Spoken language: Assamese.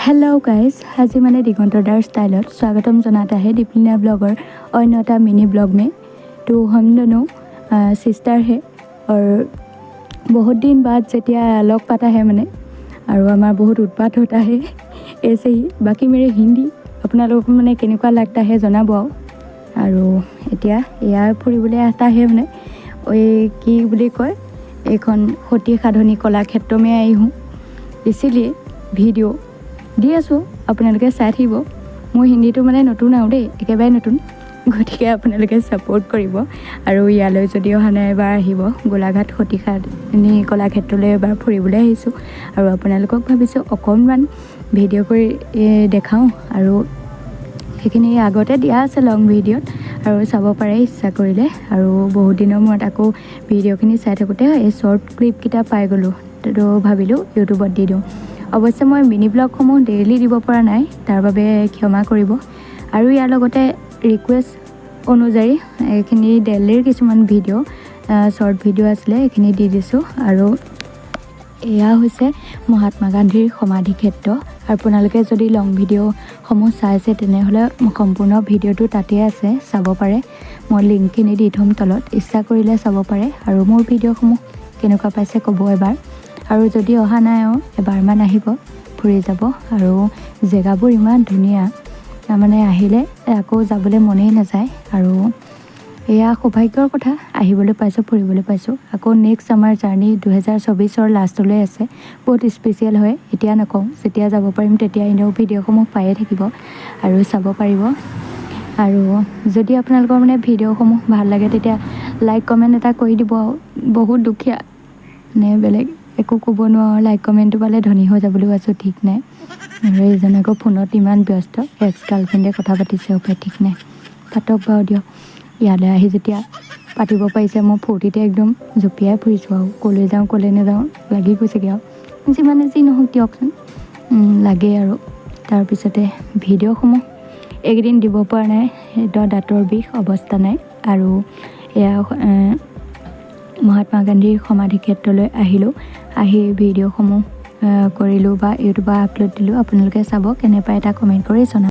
हेलो गाइस, आज मैंने दिगंतदार स्टाइल स्वागतम जनाता है डिप्लिना ब्लॉगर अन्य एक मिनी ब्लॉग में। तो हम दोनों सिस्टर है और बहुत दिन बाद जैतिया लग पाता है मैंने और हमारा बहुत उत्पात होता है ऐसे ही। बाकी मेरे हिंदी अपना लोग मैंने केनेकुवा लगता है जनाब और एतिया यार फुरिबले आता है मैंने कि बुली कय एखन सती साधनी कलाक्षेत्र में आई हूँ, इसलिए भिडिओ দি আছোঁ আপোনালোকে চাই থাকিব। মোৰ হিন্দীটো মানে নতুন আৰু দেই, একেবাৰে নতুন, গতিকে আপোনালোকে ছাপোৰ্ট কৰিব আৰু ইয়ালৈ যদি অহা নাই এবাৰ আহিব। গোলাঘাট সতীসাধনী কলাক্ষেত্ৰলৈ এবাৰ ফুৰিবলৈ আহিছোঁ আৰু আপোনালোকক ভাবিছোঁ অকণমান ভিডিঅ' কৰি দেখাওঁ আৰু সেইখিনি আগতে দিয়া আছে লং ভিডিঅ'ত আৰু চাব পাৰে ইচ্ছা কৰিলে। আৰু বহুত দিনৰ মূৰত আকৌ ভিডিঅ'খিনি চাই থাকোঁতে এই শ্বৰ্ট ক্লিপকেইটা পাই গ'লোঁ, তো ভাবিলোঁ ইউটিউবত দি দিওঁ। অৱশ্যে মই মিনি ব্লগসমূহ ডেইলি দিব পৰা নাই, তাৰ বাবে ক্ষমা কৰিব। আৰু ইয়াৰ লগতে ৰিকুৱেষ্ট অনুযায়ী এইখিনি ডেইলিৰ কিছুমান ভিডিঅ' শ্বৰ্ট ভিডিঅ' আছিলে, এইখিনি দি দিছোঁ। আৰু এয়া হৈছে মহাত্মা গান্ধীৰ সমাধি ক্ষেত্ৰ। আপোনালোকে যদি লং ভিডিঅ'সমূহ চাইছে তেনেহ'লে সম্পূৰ্ণ ভিডিঅ'টো তাতে আছে, চাব পাৰে। মই লিংকখিনি দি থ'ম তলত, ইচ্ছা কৰিলে চাব পাৰে। আৰু মোৰ ভিডিঅ'সমূহ কেনেকুৱা পাইছে ক'ব এবাৰ। আৰু যদি অহা নাই এবাৰমান আহিব, ফুৰি যাব। আৰু জেগাবোৰ ইমান ধুনীয়া, মানে আহিলে আকৌ যাবলৈ মনেই নাযায়। আৰু এয়া সৌভাগ্যৰ কথা, আহিবলৈ পাইছোঁ, ফুৰিবলৈ পাইছোঁ। আকৌ নেক্সট আমাৰ জাৰ্ণি 2024 লাষ্টলৈ আছে, বহুত স্পেচিয়েল হয়। এতিয়া নকওঁ, যেতিয়া যাব পাৰিম তেতিয়া এনেও ভিডিঅ'সমূহ পায়ে থাকিব আৰু চাব পাৰিব। আৰু যদি আপোনালোকৰ মানে ভিডিঅ'সমূহ ভাল লাগে তেতিয়া লাইক কমেণ্ট এটা কৰি দিব। বহুত দুখীয়া নে বেলেগ একো ক'ব নোৱাৰোঁ, লাইক কমেণ্টটো পালে ধনী হৈ যাবলৈও আছোঁ ঠিক নাই। আৰু এইজন আকৌ ফোনত ইমান ব্যস্ত, এক্স গাৰ্লফ্ৰেণ্ডে কথা পাতিছে উপায় ঠিক নাই। পাতক বাৰু দিয়ক। ইয়ালৈ আহি যেতিয়া পাতিব পাৰিছে মই ফূৰ্তিতে একদম জঁপিয়াই ফুৰিছোঁ আৰু ক'লৈ যাওঁ ক'লৈ নাযাওঁ লাগি গৈছেগৈ আৰু যিমানে যি নহওক দিয়কচোন, লাগে আৰু। তাৰপিছতে ভিডিঅ'সমূহ এইকেইদিন দিব পৰা নাই, দাঁতৰ বিষ, অৱস্থা নাই। আৰু এয়া মহাত্মা গান্ধীৰ সমাধি ক্ষেত্ৰলৈ আহিলোঁ, আহি ভিডিঅ'সমূহ কৰিলোঁ বা ইউটিউবত আপলোড দিলোঁ। আপোনালোকে চাব, কেনে পায় এটা কমেণ্ট কৰি জনাব।